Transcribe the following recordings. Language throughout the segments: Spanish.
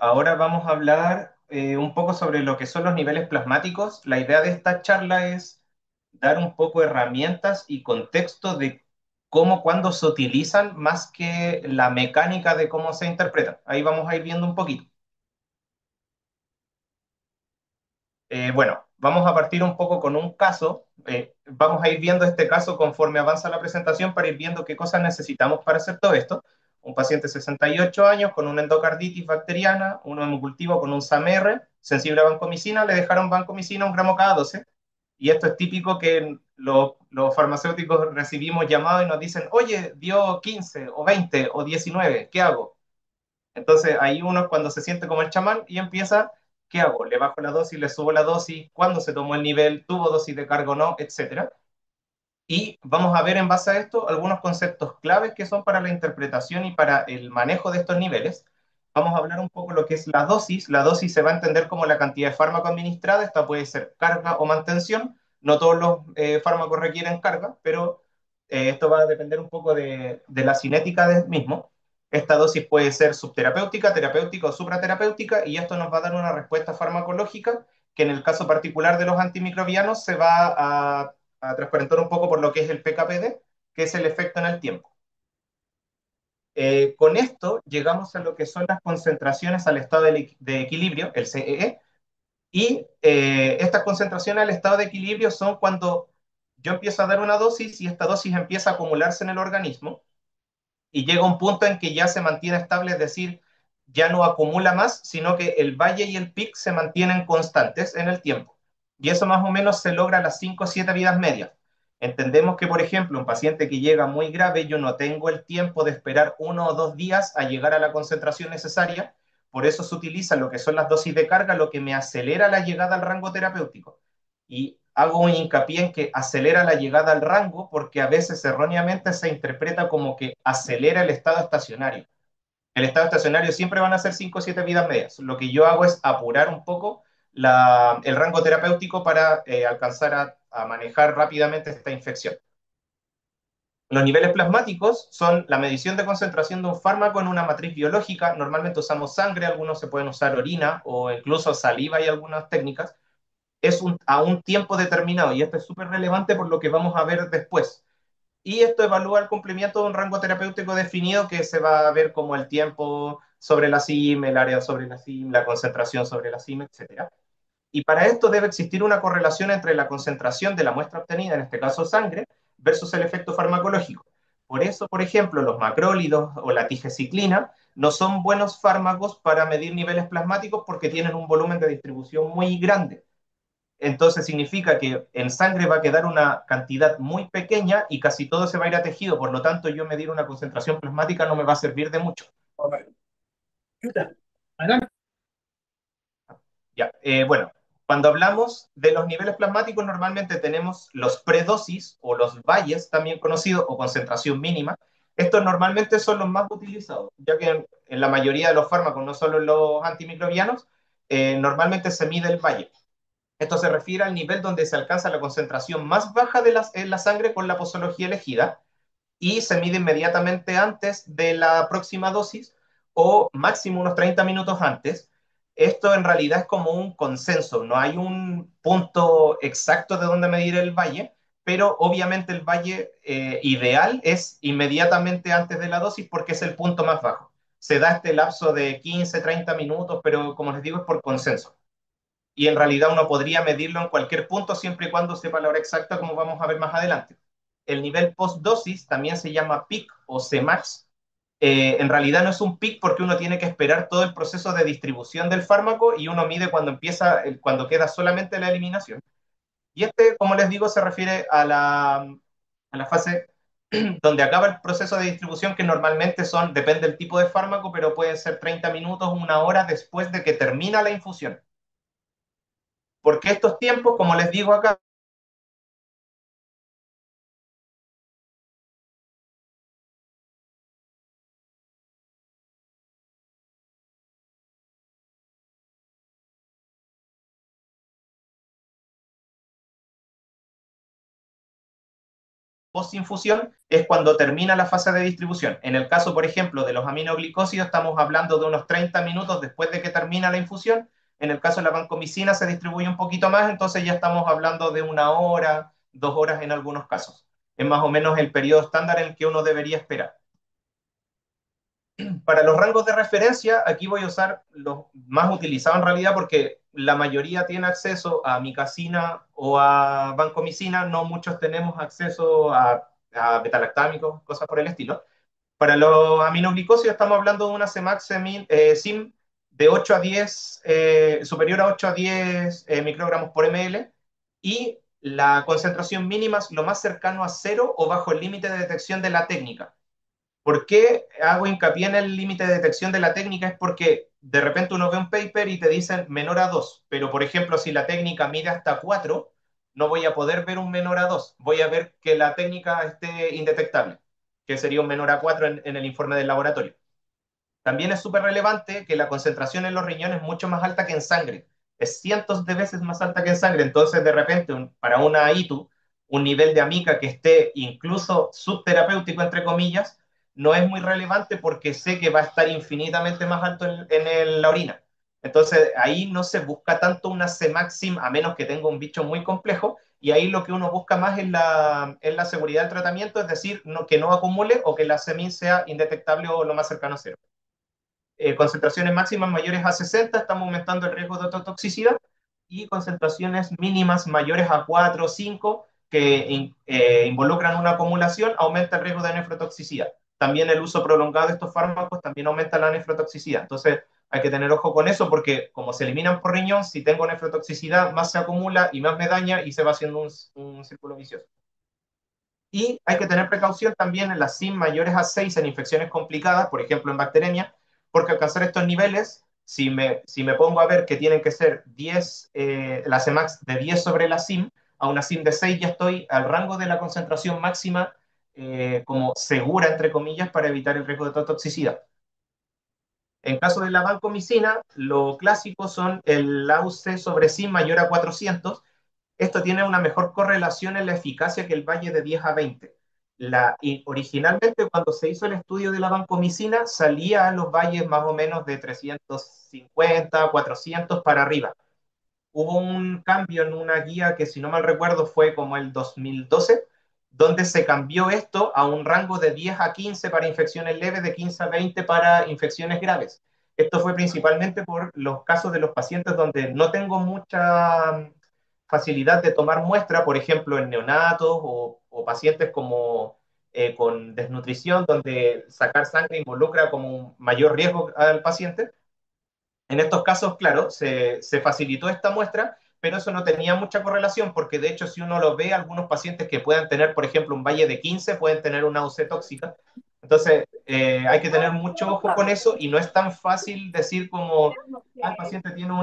Ahora vamos a hablar un poco sobre lo que son los niveles plasmáticos. La idea de esta charla es dar un poco de herramientas y contexto de cómo, cuándo se utilizan, más que la mecánica de cómo se interpretan. Ahí vamos a ir viendo un poquito. Bueno, vamos a partir un poco con un caso. Vamos a ir viendo este caso conforme avanza la presentación para ir viendo qué cosas necesitamos para hacer todo esto. Un paciente de 68 años con una endocarditis bacteriana, uno en cultivo con un SAMR, sensible a vancomicina, le dejaron vancomicina 1 gramo cada 12. Y esto es típico que los farmacéuticos recibimos llamados y nos dicen, oye, dio 15 o 20 o 19, ¿qué hago? Entonces ahí uno cuando se siente como el chamán y empieza, ¿qué hago? ¿Le bajo la dosis, le subo la dosis? ¿Cuándo se tomó el nivel? ¿Tuvo dosis de carga o no? Etcétera. Y vamos a ver en base a esto algunos conceptos claves que son para la interpretación y para el manejo de estos niveles. Vamos a hablar un poco lo que es la dosis. La dosis se va a entender como la cantidad de fármaco administrada. Esta puede ser carga o mantención. No todos los fármacos requieren carga, pero esto va a depender un poco de la cinética del mismo. Esta dosis puede ser subterapéutica, terapéutica o supraterapéutica, y esto nos va a dar una respuesta farmacológica que en el caso particular de los antimicrobianos se va a transparentar un poco por lo que es el PKPD, que es el efecto en el tiempo. Con esto llegamos a lo que son las concentraciones al estado de equilibrio, el CEE, y estas concentraciones al estado de equilibrio son cuando yo empiezo a dar una dosis y esta dosis empieza a acumularse en el organismo y llega un punto en que ya se mantiene estable, es decir, ya no acumula más, sino que el valle y el pic se mantienen constantes en el tiempo. Y eso más o menos se logra a las 5 o 7 vidas medias. Entendemos que, por ejemplo, un paciente que llega muy grave, yo no tengo el tiempo de esperar 1 o 2 días a llegar a la concentración necesaria, por eso se utiliza lo que son las dosis de carga, lo que me acelera la llegada al rango terapéutico. Y hago un hincapié en que acelera la llegada al rango porque a veces erróneamente se interpreta como que acelera el estado estacionario. El estado estacionario siempre van a ser 5 o 7 vidas medias. Lo que yo hago es apurar un poco el rango terapéutico para alcanzar a manejar rápidamente esta infección. Los niveles plasmáticos son la medición de concentración de un fármaco en una matriz biológica. Normalmente usamos sangre, algunos se pueden usar orina o incluso saliva y algunas técnicas. A un tiempo determinado y esto es súper relevante por lo que vamos a ver después. Y esto evalúa el cumplimiento de un rango terapéutico definido que se va a ver como el tiempo sobre la CIM, el área sobre la CIM, la concentración sobre la CIM, etcétera. Y para esto debe existir una correlación entre la concentración de la muestra obtenida, en este caso sangre, versus el efecto farmacológico. Por eso, por ejemplo, los macrólidos o la tigeciclina no son buenos fármacos para medir niveles plasmáticos porque tienen un volumen de distribución muy grande. Entonces significa que en sangre va a quedar una cantidad muy pequeña y casi todo se va a ir a tejido, por lo tanto yo medir una concentración plasmática no me va a servir de mucho. Ya, bueno, cuando hablamos de los niveles plasmáticos normalmente tenemos los predosis o los valles, también conocidos, o concentración mínima. Estos normalmente son los más utilizados, ya que en la mayoría de los fármacos, no solo en los antimicrobianos, normalmente se mide el valle. Esto se refiere al nivel donde se alcanza la concentración más baja en la sangre con la posología elegida y se mide inmediatamente antes de la próxima dosis o máximo unos 30 minutos antes. Esto en realidad es como un consenso, no hay un punto exacto de dónde medir el valle, pero obviamente el valle ideal es inmediatamente antes de la dosis porque es el punto más bajo. Se da este lapso de 15, 30 minutos, pero como les digo es por consenso y en realidad uno podría medirlo en cualquier punto siempre y cuando sepa la hora exacta, como vamos a ver más adelante. El nivel post-dosis también se llama peak o Cmax. En realidad no es un peak porque uno tiene que esperar todo el proceso de distribución del fármaco y uno mide cuando empieza, cuando queda solamente la eliminación. Y este, como les digo, se refiere a la fase donde acaba el proceso de distribución, que normalmente son, depende del tipo de fármaco, pero pueden ser 30 minutos, 1 hora después de que termina la infusión. Porque estos tiempos, como les digo acá, post-infusión es cuando termina la fase de distribución. En el caso, por ejemplo, de los aminoglicósidos, estamos hablando de unos 30 minutos después de que termina la infusión. En el caso de la vancomicina se distribuye un poquito más, entonces ya estamos hablando de 1 hora, 2 horas en algunos casos. Es más o menos el periodo estándar en el que uno debería esperar. Para los rangos de referencia, aquí voy a usar los más utilizados en realidad porque la mayoría tiene acceso a micacina o a vancomicina, no muchos tenemos acceso a betalactámicos, cosas por el estilo. Para los aminoglicósidos estamos hablando de una CIM de 8 a 10, superior a 8 a 10 microgramos por ml y la concentración mínima es lo más cercano a cero o bajo el límite de detección de la técnica. ¿Por qué hago hincapié en el límite de detección de la técnica? Es porque de repente uno ve un paper y te dicen menor a 2, pero por ejemplo, si la técnica mide hasta 4, no voy a poder ver un menor a 2. Voy a ver que la técnica esté indetectable, que sería un menor a 4 en el informe del laboratorio. También es súper relevante que la concentración en los riñones es mucho más alta que en sangre. Es cientos de veces más alta que en sangre. Entonces, de repente, para una ITU, un nivel de amica que esté incluso subterapéutico, entre comillas, no es muy relevante porque sé que va a estar infinitamente más alto la orina. Entonces, ahí no se busca tanto una Cmaxim, a menos que tenga un bicho muy complejo, y ahí lo que uno busca más es la seguridad del tratamiento, es decir, que no acumule o que la semin sea indetectable o lo más cercano a cero. Concentraciones máximas mayores a 60, estamos aumentando el riesgo de ototoxicidad, y concentraciones mínimas mayores a 4 o 5 que involucran una acumulación, aumenta el riesgo de nefrotoxicidad. También el uso prolongado de estos fármacos también aumenta la nefrotoxicidad. Entonces hay que tener ojo con eso porque como se eliminan por riñón, si tengo nefrotoxicidad, más se acumula y más me daña y se va haciendo un círculo vicioso. Y hay que tener precaución también en las SIM mayores a 6 en infecciones complicadas, por ejemplo en bacteremia, porque alcanzar estos niveles, si me pongo a ver que tienen que ser 10, la CMAX de 10 sobre la SIM, a una SIM de 6 ya estoy al rango de la concentración máxima como segura, entre comillas, para evitar el riesgo de toxicidad. En caso de la vancomicina, lo clásico son el AUC sobre SIM mayor a 400. Esto tiene una mejor correlación en la eficacia que el valle de 10 a 20. Y originalmente, cuando se hizo el estudio de la vancomicina, salía a los valles más o menos de 350, 400 para arriba. Hubo un cambio en una guía que, si no mal recuerdo, fue como el 2012, donde se cambió esto a un rango de 10 a 15 para infecciones leves, de 15 a 20 para infecciones graves. Esto fue principalmente por los casos de los pacientes donde no tengo mucha facilidad de tomar muestra, por ejemplo, en neonatos o pacientes como con desnutrición, donde sacar sangre involucra como un mayor riesgo al paciente. En estos casos, claro, se facilitó esta muestra, pero eso no tenía mucha correlación porque de hecho si uno lo ve, algunos pacientes que puedan tener, por ejemplo, un valle de 15 pueden tener una UC tóxica. Entonces, hay que tener mucho ojo con eso y no es tan fácil decir como, al paciente tiene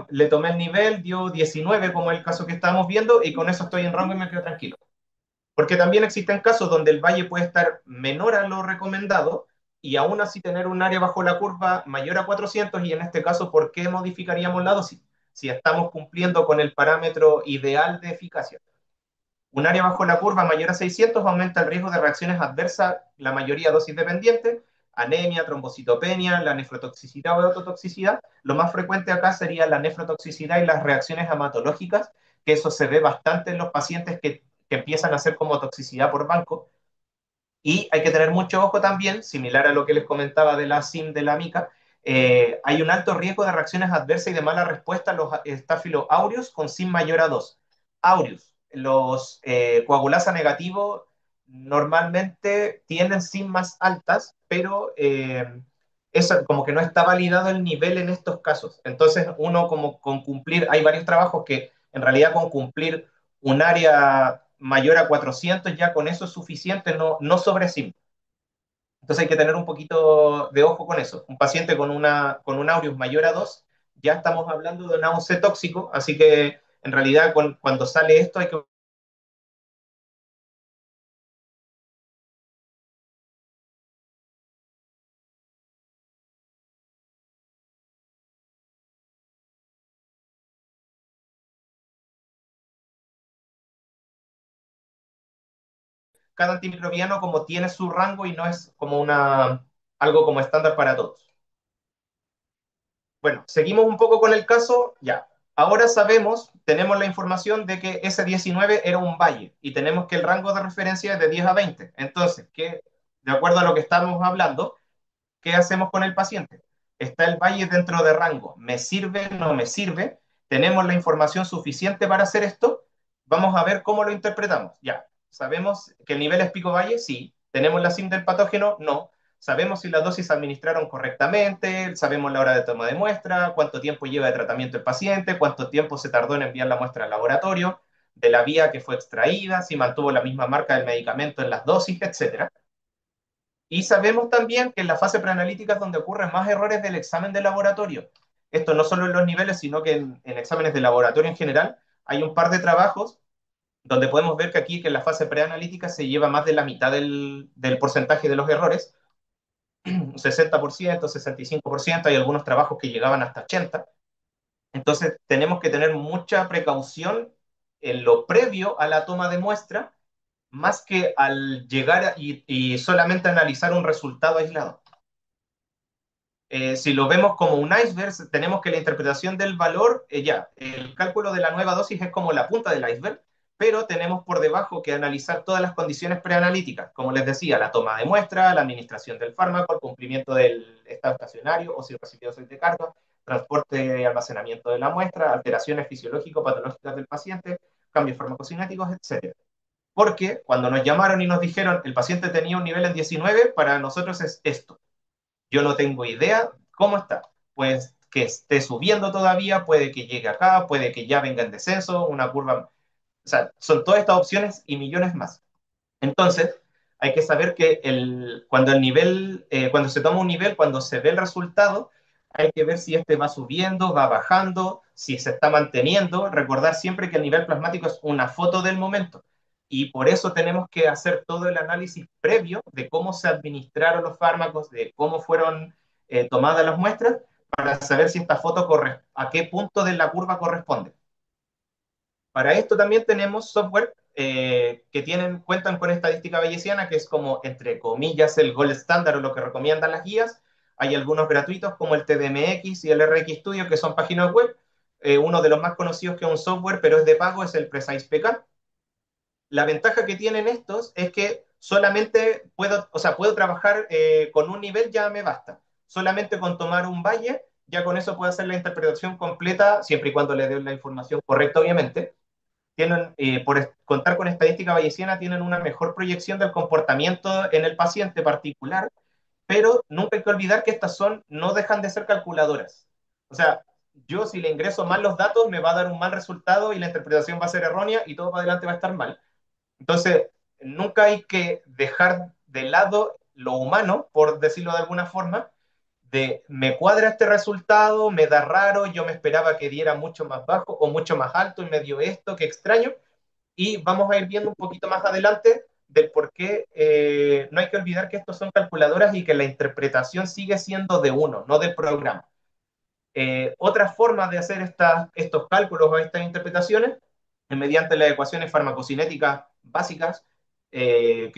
le tomé el nivel, dio 19 como el caso que estamos viendo y con eso estoy en rango y me quedo tranquilo. Porque también existen casos donde el valle puede estar menor a lo recomendado y aún así tener un área bajo la curva mayor a 400 y en este caso, ¿por qué modificaríamos la dosis? Si estamos cumpliendo con el parámetro ideal de eficacia. Un área bajo la curva mayor a 600 aumenta el riesgo de reacciones adversas, la mayoría dosis dependiente, anemia, trombocitopenia, la nefrotoxicidad o autotoxicidad. Lo más frecuente acá sería la nefrotoxicidad y las reacciones hematológicas, que eso se ve bastante en los pacientes que empiezan a hacer como toxicidad por banco. Y hay que tener mucho ojo también, similar a lo que les comentaba de la SIM de la mica, hay un alto riesgo de reacciones adversas y de mala respuesta a los Staphylo aureus con SIM mayor a 2. Aureus, los coagulasa negativos normalmente tienen SIM más altas, pero eso como que no está validado el nivel en estos casos. Entonces uno como con cumplir, hay varios trabajos que en realidad con cumplir un área mayor a 400 ya con eso es suficiente, no sobre 5. Entonces hay que tener un poquito de ojo con eso. Un paciente con un aureus mayor a 2, ya estamos hablando de un AUC tóxico, así que en realidad cuando sale esto hay que... cada antimicrobiano como tiene su rango y no es como algo como estándar para todos. Bueno, seguimos un poco con el caso, ya. Ahora sabemos, tenemos la información de que ese 19 era un valle y tenemos que el rango de referencia es de 10 a 20. Entonces, de acuerdo a lo que estamos hablando, ¿qué hacemos con el paciente? ¿Está el valle dentro de rango? ¿Me sirve? ¿No me sirve? ¿Tenemos la información suficiente para hacer esto? Vamos a ver cómo lo interpretamos. Ya, ¿sabemos que el nivel es pico-valle? Sí. ¿Tenemos la SIM del patógeno? No. ¿Sabemos si las dosis se administraron correctamente? ¿Sabemos la hora de toma de muestra? ¿Cuánto tiempo lleva de tratamiento el paciente? ¿Cuánto tiempo se tardó en enviar la muestra al laboratorio? ¿De la vía que fue extraída? ¿Si mantuvo la misma marca del medicamento en las dosis? Etcétera. Y sabemos también que en la fase preanalítica es donde ocurren más errores del examen de laboratorio. Esto no solo en los niveles, sino que en exámenes de laboratorio en general. Hay un par de trabajos donde podemos ver que aquí, que en la fase preanalítica, se lleva más de la mitad del porcentaje de los errores, un 60%, 65%, hay algunos trabajos que llegaban hasta 80%. Entonces, tenemos que tener mucha precaución en lo previo a la toma de muestra, más que al llegar y solamente analizar un resultado aislado. Si lo vemos como un iceberg, tenemos que la interpretación del valor, el cálculo de la nueva dosis es como la punta del iceberg, pero tenemos por debajo que analizar todas las condiciones preanalíticas, como les decía, la toma de muestra, la administración del fármaco, el cumplimiento del estado estacionario o si recibió dosis de carga, transporte y almacenamiento de la muestra, alteraciones fisiológico-patológicas del paciente, cambios farmacocinéticos, etcétera. Porque cuando nos llamaron y nos dijeron el paciente tenía un nivel en 19, para nosotros es esto. Yo no tengo idea cómo está. Pues que esté subiendo todavía, puede que llegue acá, puede que ya venga en descenso, una curva. O sea, son todas estas opciones y millones más. Entonces, hay que saber que cuando el nivel, cuando se toma un nivel, cuando se ve el resultado, hay que ver si este va subiendo, va bajando, si se está manteniendo. Recordar siempre que el nivel plasmático es una foto del momento. Y por eso tenemos que hacer todo el análisis previo de cómo se administraron los fármacos, de cómo fueron tomadas las muestras, para saber si esta foto a qué punto de la curva corresponde. Para esto también tenemos software que cuentan con estadística bayesiana, que es como, entre comillas, el gold standard o lo que recomiendan las guías. Hay algunos gratuitos como el TDMX y el RX Studio, que son páginas web. Uno de los más conocidos que es un software, pero es de pago, es el Precise PK. La ventaja que tienen estos es que solamente puedo trabajar con un nivel, ya me basta. Solamente con tomar un valle, ya con eso puedo hacer la interpretación completa, siempre y cuando le dé la información correcta, obviamente. Por contar con estadística bayesiana, tienen una mejor proyección del comportamiento en el paciente particular, pero nunca hay que olvidar que no dejan de ser calculadoras. O sea, yo si le ingreso mal los datos, me va a dar un mal resultado y la interpretación va a ser errónea y todo para adelante va a estar mal. Entonces, nunca hay que dejar de lado lo humano, por decirlo de alguna forma, de me cuadra este resultado, me da raro, yo me esperaba que diera mucho más bajo o mucho más alto y me dio esto, qué extraño. Y vamos a ir viendo un poquito más adelante del por qué no hay que olvidar que estos son calculadoras y que la interpretación sigue siendo de uno, no del programa. Otra forma de hacer estos cálculos o estas interpretaciones es mediante las ecuaciones farmacocinéticas básicas que,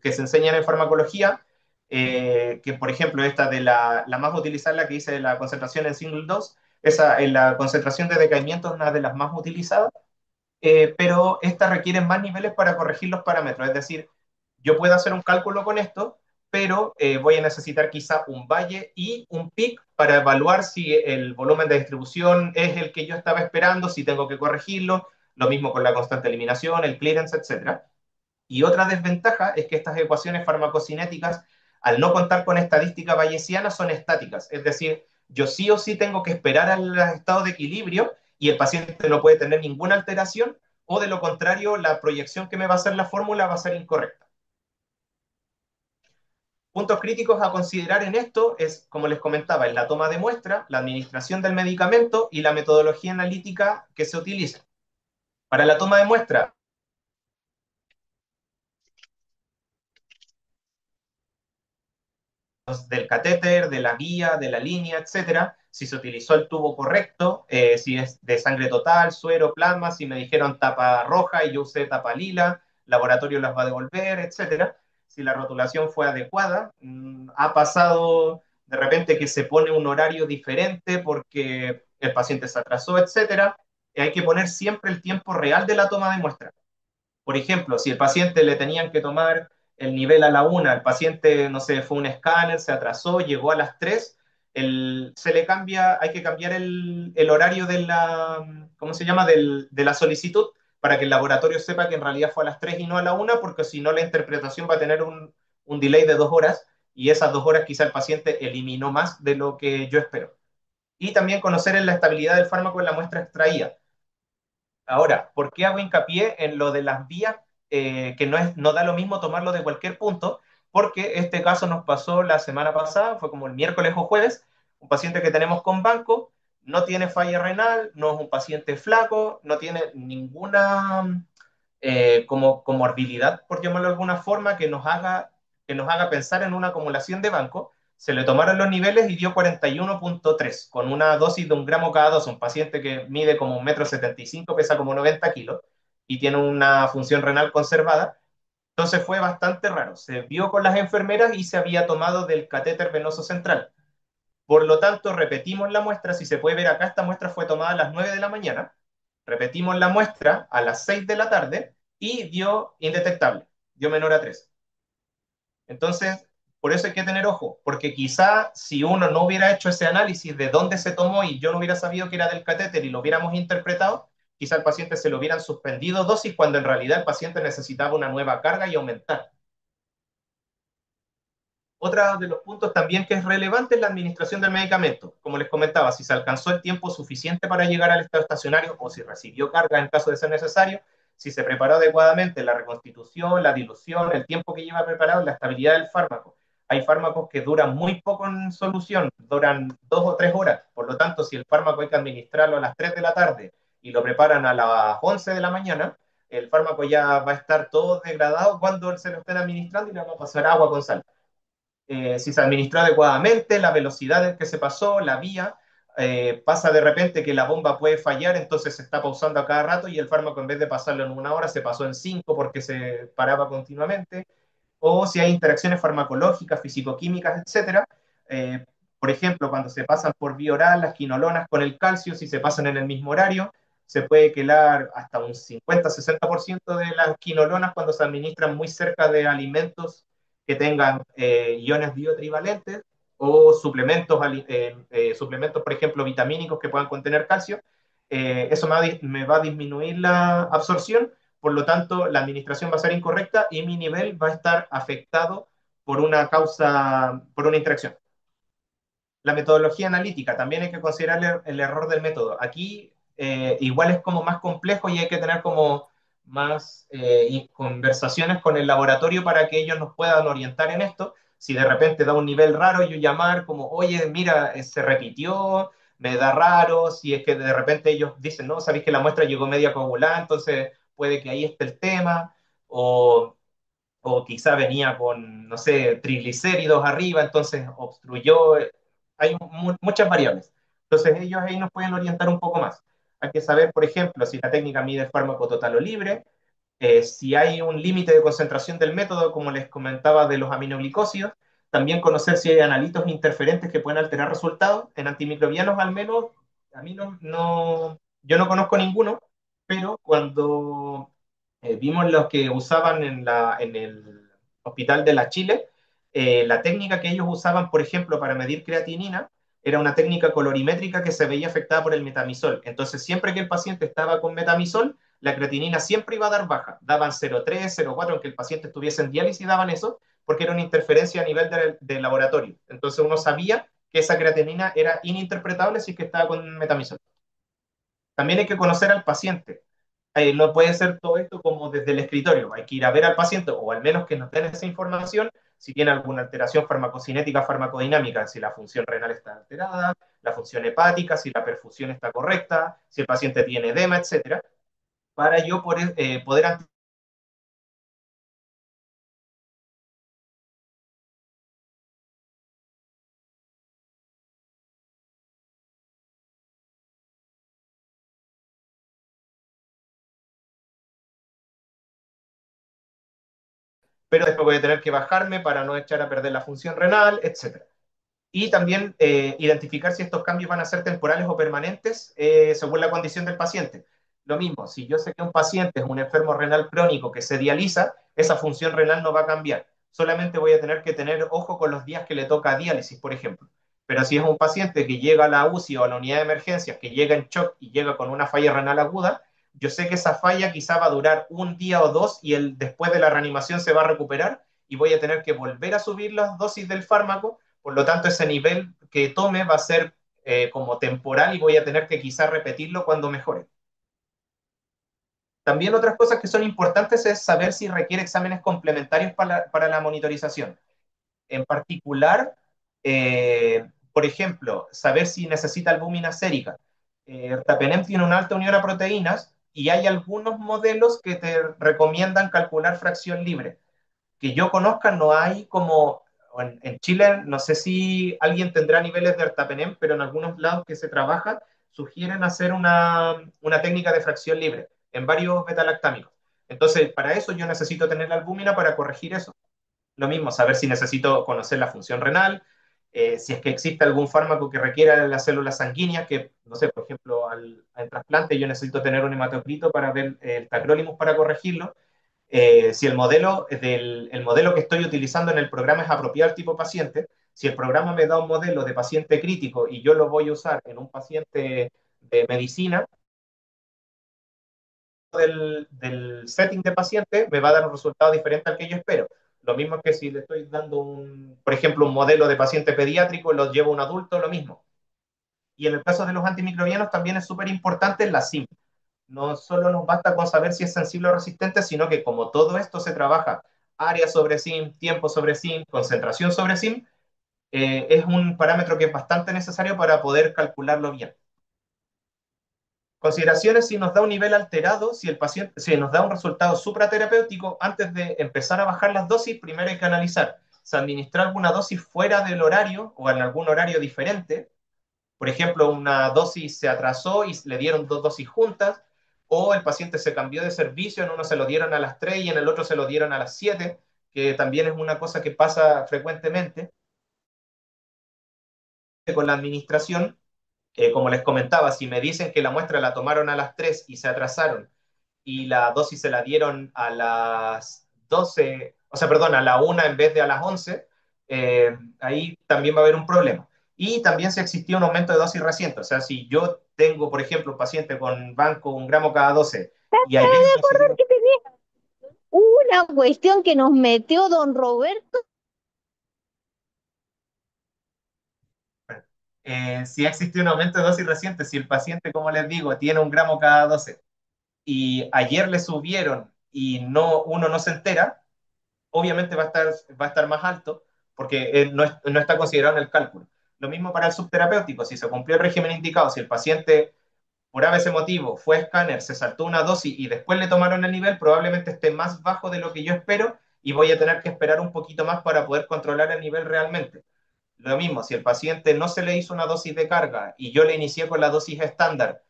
que se enseñan en farmacología, que por ejemplo esta de la más utilizada, la que dice la concentración en single dose, esa en la concentración de decaimiento es una de las más utilizadas, pero estas requieren más niveles para corregir los parámetros. Es decir, yo puedo hacer un cálculo con esto, pero voy a necesitar quizá un valle y un peak para evaluar si el volumen de distribución es el que yo estaba esperando, si tengo que corregirlo. Lo mismo con la constante eliminación, el clearance, etcétera. Y otra desventaja es que estas ecuaciones farmacocinéticas, al no contar con estadística bayesiana, son estáticas. Es decir, yo sí o sí tengo que esperar al estado de equilibrio y el paciente no puede tener ninguna alteración, o de lo contrario, la proyección que me va a hacer la fórmula va a ser incorrecta. Puntos críticos a considerar en esto es, como les comentaba, en la toma de muestra, la administración del medicamento y la metodología analítica que se utiliza. Para la toma de muestra, del catéter, de la guía, de la línea, etcétera, si se utilizó el tubo correcto, si es de sangre total, suero, plasma, si me dijeron tapa roja y yo usé tapa lila, laboratorio las va a devolver, etcétera. Si la rotulación fue adecuada, ha pasado de repente que se pone un horario diferente porque el paciente se atrasó, etcétera. Hay que poner siempre el tiempo real de la toma de muestra. Por ejemplo, si el paciente le tenían que tomar el nivel a la una, el paciente, no sé, fue un escáner, se atrasó, llegó a las 3, se le cambia, hay que cambiar el horario de la, ¿cómo se llama?, de la solicitud para que el laboratorio sepa que en realidad fue a las 3 y no a la una, porque si no la interpretación va a tener un delay de 2 horas y esas 2 horas quizá el paciente eliminó más de lo que yo espero. Y también conocer la estabilidad del fármaco en la muestra extraída. Ahora, ¿por qué hago hincapié en lo de las vías? Que no da lo mismo tomarlo de cualquier punto, porque este caso nos pasó la semana pasada, fue como el miércoles o jueves, un paciente que tenemos con banco, no tiene falla renal, no es un paciente flaco, no tiene ninguna como comorbilidad, por llamarlo de alguna forma, que nos haga pensar en una acumulación de banco. Se le tomaron los niveles y dio 41,3 con una dosis de 1 gramo cada dos. Un paciente que mide como 1,75 m, pesa como 90 kilos y tiene una función renal conservada. Entonces fue bastante raro. Se vio con las enfermeras y se había tomado del catéter venoso central. Por lo tanto, repetimos la muestra. Si se puede ver acá, esta muestra fue tomada a las 9 de la mañana. Repetimos la muestra a las 6 de la tarde y dio indetectable, dio menor a 3. Entonces, por eso hay que tener ojo, porque quizá si uno no hubiera hecho ese análisis de dónde se tomó y yo no hubiera sabido que era del catéter y lo hubiéramos interpretado, quizá al paciente se le hubieran suspendido dosis cuando en realidad el paciente necesitaba una nueva carga y aumentar. Otro de los puntos también que es relevante es la administración del medicamento. Como les comentaba, si se alcanzó el tiempo suficiente para llegar al estado estacionario o si recibió carga en caso de ser necesario, si se preparó adecuadamente la reconstitución, la dilución, el tiempo que lleva preparado, la estabilidad del fármaco. Hay fármacos que duran muy poco en solución, duran 2 o 3 horas. Por lo tanto, si el fármaco hay que administrarlo a las 3 de la tarde y lo preparan a las 11 de la mañana, el fármaco ya va a estar todo degradado cuando se lo estén administrando y le va a pasar agua con sal. Si se administró adecuadamente, la velocidad en que se pasó, la vía, pasa de repente que la bomba puede fallar, entonces se está pausando a cada rato y el fármaco en vez de pasarlo en 1 hora se pasó en 5 porque se paraba continuamente, o si hay interacciones farmacológicas, fisicoquímicas, etcétera. Eh, por ejemplo, cuando se pasan por vía oral, las quinolonas con el calcio, si se pasan en el mismo horario, se puede quelar hasta un 50-60% de las quinolonas cuando se administran muy cerca de alimentos que tengan iones biotrivalentes o suplementos, por ejemplo, vitamínicos que puedan contener calcio. Eso me va a disminuir la absorción, por lo tanto, la administración va a ser incorrecta y mi nivel va a estar afectado por una causa, por una interacción. La metodología analítica, también hay que considerar el error del método. Aquí igual es como más complejo y hay que tener como más conversaciones con el laboratorio para que ellos nos puedan orientar en esto. Si de repente da un nivel raro, yo llamar como, oye, mira, se repitió, me da raro. Si es que de repente ellos dicen, no, sabéis que la muestra llegó media coagulada, entonces puede que ahí esté el tema. O quizá venía con, no sé, triglicéridos arriba, entonces obstruyó. Hay muchas variables. Entonces ellos ahí nos pueden orientar un poco más. Hay que saber, por ejemplo, si la técnica mide fármaco total o libre, si hay un límite de concentración del método, como les comentaba, de los aminoglicósidos, también conocer si hay analitos interferentes que pueden alterar resultados. En antimicrobianos, al menos, a mí yo no conozco ninguno, pero cuando vimos los que usaban en el Hospital de la Chile, la técnica que ellos usaban, por ejemplo, para medir creatinina, era una técnica colorimétrica que se veía afectada por el metamisol. Entonces, siempre que el paciente estaba con metamisol, la creatinina siempre iba a dar baja. Daban 0,3, 0,4, aunque el paciente estuviese en diálisis, daban eso, porque era una interferencia a nivel de laboratorio. Entonces, uno sabía que esa creatinina era ininterpretable si es que estaba con metamisol. También hay que conocer al paciente. No puede ser todo esto como desde el escritorio. Hay que ir a ver al paciente o al menos que nos den esa información si tiene alguna alteración farmacocinética, farmacodinámica, si la función renal está alterada, la función hepática, si la perfusión está correcta, si el paciente tiene edema, etcétera, para yo poder pero después voy a tener que bajarme para no echar a perder la función renal, etcétera. Y también identificar si estos cambios van a ser temporales o permanentes según la condición del paciente. Lo mismo, si yo sé que un paciente es un enfermo renal crónico que se dializa, esa función renal no va a cambiar. Solamente voy a tener que tener ojo con los días que le toca diálisis, por ejemplo. Pero si es un paciente que llega a la UCI o a la unidad de emergencias, que llega en shock y llega con una falla renal aguda, yo sé que esa falla quizá va a durar un día o dos y después de la reanimación se va a recuperar y voy a tener que volver a subir las dosis del fármaco. Por lo tanto, ese nivel que tome va a ser como temporal y voy a tener que quizá repetirlo cuando mejore. También otras cosas que son importantes es saber si requiere exámenes complementarios para la monitorización. En particular, por ejemplo, saber si necesita albúmina sérica. Tapenem tiene una alta unión a proteínas y hay algunos modelos que te recomiendan calcular fracción libre. Que yo conozca, no hay como, en Chile, no sé si alguien tendrá niveles de ertapenem, pero en algunos lados que se trabaja, sugieren hacer una técnica de fracción libre en varios betalactámicos. Entonces, para eso yo necesito tener la albúmina para corregir eso. Lo mismo, saber si necesito conocer la función renal, si es que existe algún fármaco que requiera las células sanguíneas, que, no sé, por ejemplo, al trasplante yo necesito tener un hematocrito para ver el tacrolimus para corregirlo, si el modelo que estoy utilizando en el programa es apropiado al tipo paciente, si el programa me da un modelo de paciente crítico y yo lo voy a usar en un paciente de medicina, del setting de paciente me va a dar un resultado diferente al que yo espero. Lo mismo que si le estoy dando, por ejemplo, un modelo de paciente pediátrico, lo llevo a un adulto, lo mismo. Y en el caso de los antimicrobianos también es súper importante la SIM. No solo nos basta con saber si es sensible o resistente, sino que como todo esto se trabaja área sobre SIM, tiempo sobre SIM, concentración sobre SIM, es un parámetro que es bastante necesario para poder calcularlo bien. Consideraciones si nos da un nivel alterado, si el paciente, si nos da un resultado supraterapéutico, antes de empezar a bajar las dosis, primero hay que analizar si administrar alguna dosis fuera del horario o en algún horario diferente. Por ejemplo, una dosis se atrasó y le dieron dos dosis juntas, o el paciente se cambió de servicio, en uno se lo dieron a las 3 y en el otro se lo dieron a las 7, que también es una cosa que pasa frecuentemente con la administración. Como les comentaba, si me dicen que la muestra la tomaron a las 3 y se atrasaron y la dosis se la dieron a las 12, o sea, perdón, a la 1 en vez de a las 11, ahí también va a haber un problema. Y también si existía un aumento de dosis reciente, o sea, si yo tengo, por ejemplo, un paciente con banco 1 gramo cada 12 y ayer no se dieron, Que tenía una cuestión que nos metió don Roberto. si existió un aumento de dosis reciente, si el paciente, como les digo, tiene 1 gramo cada 12 y ayer le subieron y uno no se entera, obviamente va a estar más alto porque no está considerado en el cálculo. Lo mismo para el subterapéutico, si se cumplió el régimen indicado, si el paciente por ese motivo fue a escáner, se saltó una dosis y después le tomaron el nivel, probablemente esté más bajo de lo que yo espero y voy a tener que esperar un poquito más para poder controlar el nivel realmente. Lo mismo, si el paciente no se le hizo una dosis de carga y yo le inicié con la dosis estándar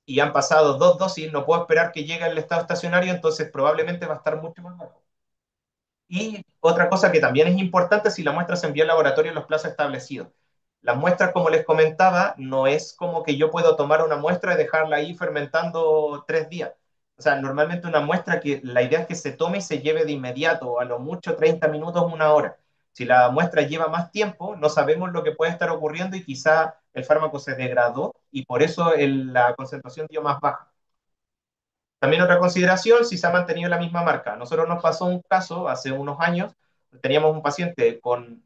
y han pasado dos dosis, no puedo esperar que llegue al estado estacionario, entonces probablemente va a estar mucho más bajo. Y otra cosa que también es importante si la muestra se envía al laboratorio en los plazos establecidos. Las muestras, como les comentaba, no es como que yo puedo tomar una muestra y dejarla ahí fermentando 3 días. O sea, normalmente una muestra que la idea es que se tome y se lleve de inmediato, o a lo mucho 30 minutos, 1 hora. Si la muestra lleva más tiempo, no sabemos lo que puede estar ocurriendo y quizá el fármaco se degradó y por eso la concentración dio más baja. También otra consideración, si se ha mantenido la misma marca. A nosotros nos pasó un caso hace unos años, teníamos un paciente con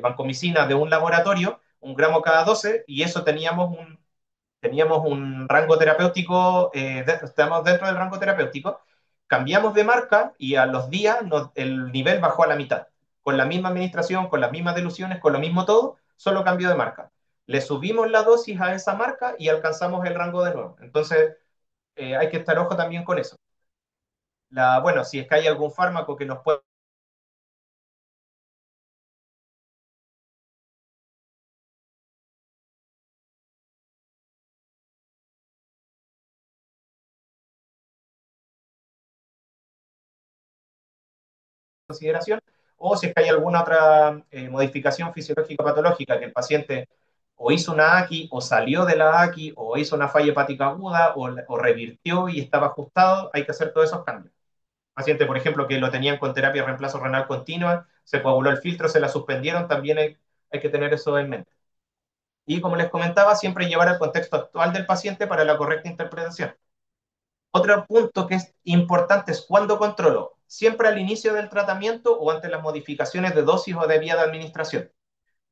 vancomicina de un laboratorio, 1 gramo cada 12, y eso teníamos un rango terapéutico, estamos dentro del rango terapéutico, cambiamos de marca y a los días el nivel bajó a la mitad, con la misma administración, con las mismas diluciones, con lo mismo todo, solo cambio de marca. Le subimos la dosis a esa marca y alcanzamos el rango de nuevo. Entonces, hay que estar ojo también con eso. Bueno, si es que hay algún fármaco que nos pueda consideración, o si es que hay alguna otra modificación fisiológica patológica que el paciente o hizo una AQI, o salió de la AQI, o hizo una falla hepática aguda, o revirtió y estaba ajustado, hay que hacer todos esos cambios. Paciente, por ejemplo, que lo tenían con terapia de reemplazo renal continua, se coaguló el filtro, se la suspendieron, también hay que tener eso en mente. Y como les comentaba, siempre llevar el contexto actual del paciente para la correcta interpretación. Otro punto que es importante es cuándo controlo. Siempre al inicio del tratamiento o ante las modificaciones de dosis o de vía de administración.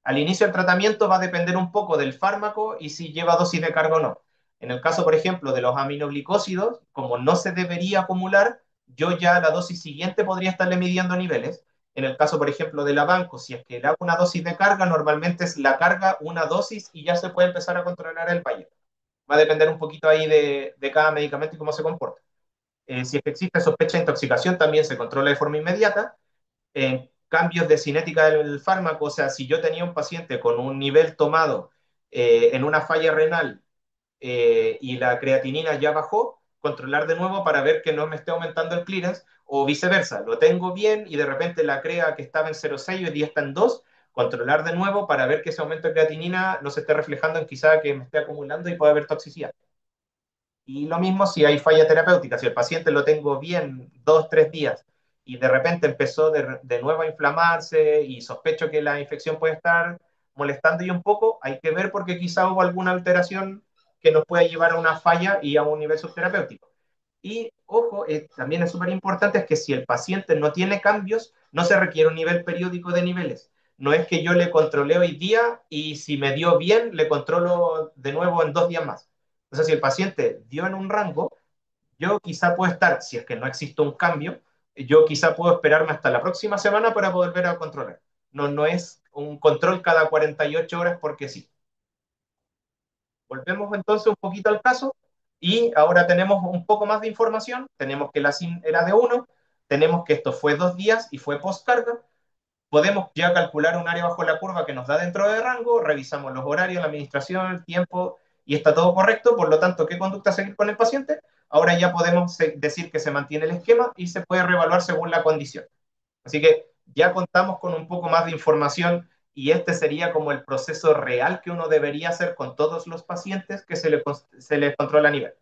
Al inicio del tratamiento va a depender un poco del fármaco y si lleva dosis de carga o no. En el caso, por ejemplo, de los aminoglicósidos, como no se debería acumular, yo ya la dosis siguiente podría estarle midiendo niveles. En el caso, por ejemplo, de la banco, si es que le hago una dosis de carga, normalmente es la carga, una dosis y ya se puede empezar a controlar el valle. Va a depender un poquito ahí de cada medicamento y cómo se comporta. Si es que existe sospecha de intoxicación, también se controla de forma inmediata. Cambios de cinética del fármaco, o sea, si yo tenía un paciente con un nivel tomado en una falla renal y la creatinina ya bajó, controlar de nuevo para ver que no me esté aumentando el clearance, o viceversa, lo tengo bien y de repente la crea que estaba en 0,6 y hoy día está en 2, controlar de nuevo para ver que ese aumento de creatinina no se esté reflejando en quizá que me esté acumulando y pueda haber toxicidad. Y lo mismo si hay falla terapéutica, si el paciente lo tengo bien 2, 3 días y de repente empezó de nuevo a inflamarse y sospecho que la infección puede estar molestando y un poco, hay que ver porque quizá hubo alguna alteración que nos pueda llevar a una falla y a un nivel subterapéutico. Y ojo, también es súper importante es que si el paciente no tiene cambios, no se requiere un nivel periódico de niveles. No es que yo le controle hoy día y si me dio bien, le controlo de nuevo en 2 días más. O sea, si el paciente dio en un rango, yo quizá puedo estar, si es que no existe un cambio, yo quizá puedo esperarme hasta la próxima semana para poder ver a controlar. No, no es un control cada 48 horas porque sí. Volvemos entonces un poquito al caso y ahora tenemos un poco más de información. Tenemos que la SIM era de 1, tenemos que esto fue 2 días y fue postcarga. Podemos ya calcular un área bajo la curva que nos da dentro de rango, revisamos los horarios, la administración, el tiempo y está todo correcto. Por lo tanto, ¿qué conducta seguir con el paciente? Ahora ya podemos decir que se mantiene el esquema y se puede reevaluar según la condición. Así que ya contamos con un poco más de información y este sería como el proceso real que uno debería hacer con todos los pacientes que se le controla a nivel.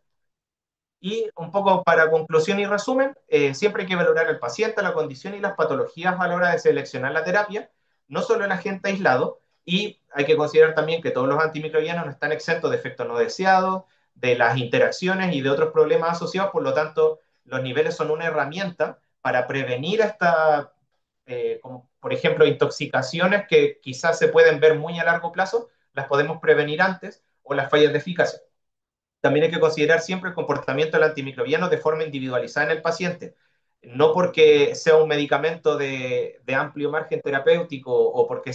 Y un poco para conclusión y resumen, siempre hay que valorar al paciente, la condición y las patologías a la hora de seleccionar la terapia, no solo el agente aislado, y hay que considerar también que todos los antimicrobianos no están exentos de efectos no deseados, de las interacciones y de otros problemas asociados, por lo tanto, los niveles son una herramienta para prevenir esta, como por ejemplo, intoxicaciones que quizás se pueden ver muy a largo plazo, las podemos prevenir antes, o las fallas de eficacia. También hay que considerar siempre el comportamiento del antimicrobiano de forma individualizada en el paciente. No porque sea un medicamento de amplio margen terapéutico o porque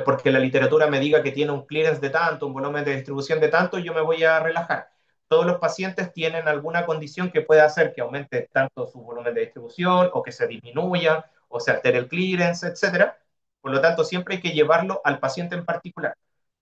porque la literatura me diga que tiene un clearance de tanto, un volumen de distribución de tanto, yo me voy a relajar. Todos los pacientes tienen alguna condición que pueda hacer que aumente tanto su volumen de distribución o que se disminuya o se altere el clearance, etcétera. Por lo tanto, siempre hay que llevarlo al paciente en particular.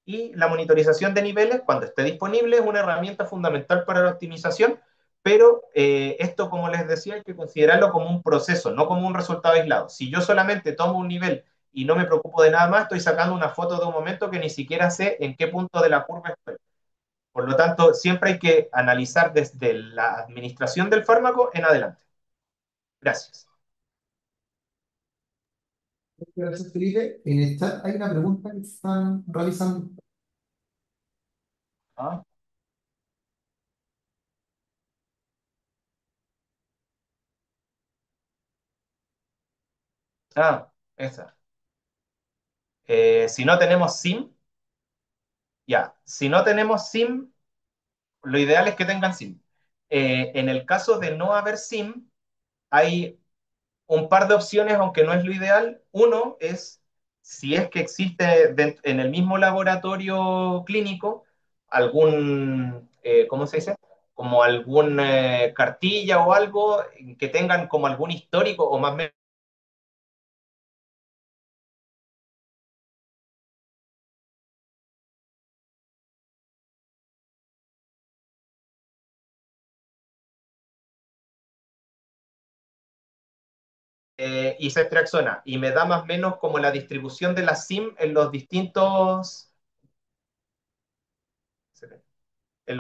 Y la monitorización de niveles, cuando esté disponible, es una herramienta fundamental para la optimización, pero esto, como les decía, hay que considerarlo como un proceso, no como un resultado aislado. Si yo solamente tomo un nivel y no me preocupo de nada más, estoy sacando una foto de un momento que ni siquiera sé en qué punto de la curva estoy. Por lo tanto, siempre hay que analizar desde la administración del fármaco en adelante. Gracias. Gracias, Felipe. En el chat hay una pregunta que están realizando. Ah, esa. Si no tenemos SIM, ya. Si no tenemos SIM, lo ideal es que tengan SIM. En el caso de no haber SIM, hay un par de opciones, aunque no es lo ideal. Uno es si es que existe en el mismo laboratorio clínico algún, ¿cómo se dice? Como algún cartilla o algo que tengan como algún histórico o más o menos y ceftriaxona, y me da más o menos como la distribución de la SIM en los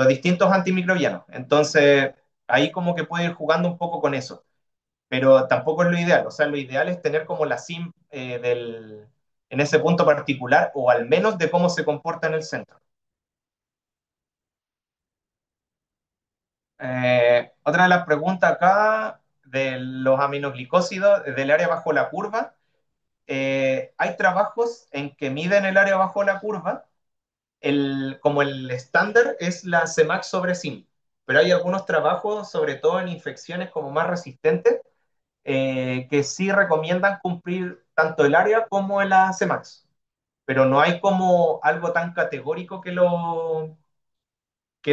distintos antimicrobianos. Entonces, ahí como que puedo ir jugando un poco con eso, pero tampoco es lo ideal. O sea, lo ideal es tener como la SIM en ese punto particular, o al menos de cómo se comporta en el centro. Otra de las preguntas acá de los aminoglicósidos del área bajo la curva. Hay trabajos en que miden el área bajo la curva, como el estándar es la CEMAX sobre SIM, pero hay algunos trabajos, sobre todo en infecciones como más resistentes, que sí recomiendan cumplir tanto el área como la CEMAX, pero no hay como algo tan categórico que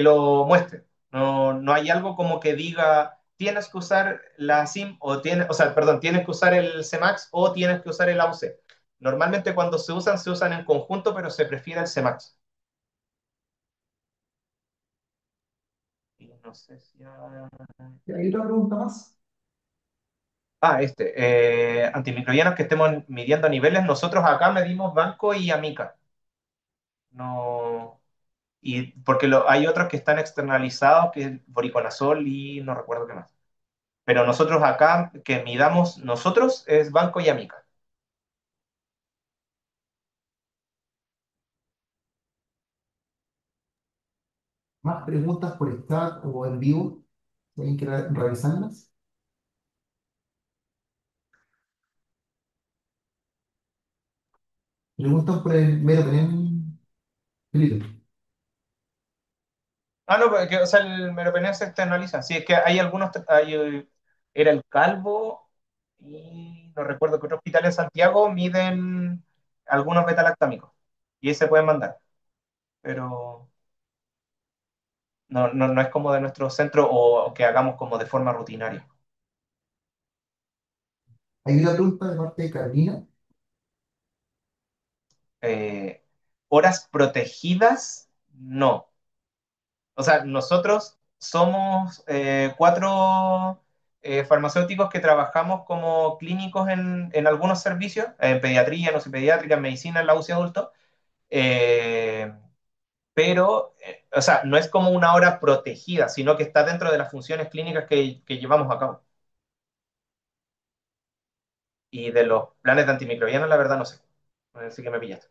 lo muestre. No, no hay algo como que diga tienes que usar la SIM o sea, perdón, tienes que usar el CEMAX o tienes que usar el AUC. Normalmente cuando se usan en conjunto, pero se prefiere el CEMAX. Y no sé si ¿Hay otra pregunta más? antimicrobianos que estemos midiendo niveles, nosotros acá medimos Banco y Amica. No, y porque hay otros que están externalizados, que es Voriconazol y no recuerdo qué más. Pero nosotros acá, que midamos nosotros, es Banco y Amica. ¿Más preguntas por estar o en vivo? ¿Alguien quiere revisarlas? Preguntan por el meropenem, Felipe. Ah, no, porque, o sea, el meropeneo se externaliza. Sí, es que hay algunos, era el Calvo y no recuerdo qué otro hospital en Santiago miden algunos betalactámicos y ese pueden mandar, pero no, no, no es como de nuestro centro o que hagamos como de forma rutinaria. Hay una pregunta de parte de Carolina. Eh, Horas protegidas, no. O sea, nosotros somos cuatro farmacéuticos que trabajamos como clínicos en algunos servicios, en pediatría, no sé, pediátrica, en medicina, en la UCI adulto, eh, pero, o sea, no es como una hora protegida, sino que está dentro de las funciones clínicas que llevamos a cabo. Y de los planes de antimicrobianos, la verdad no sé. Así que me pillaste.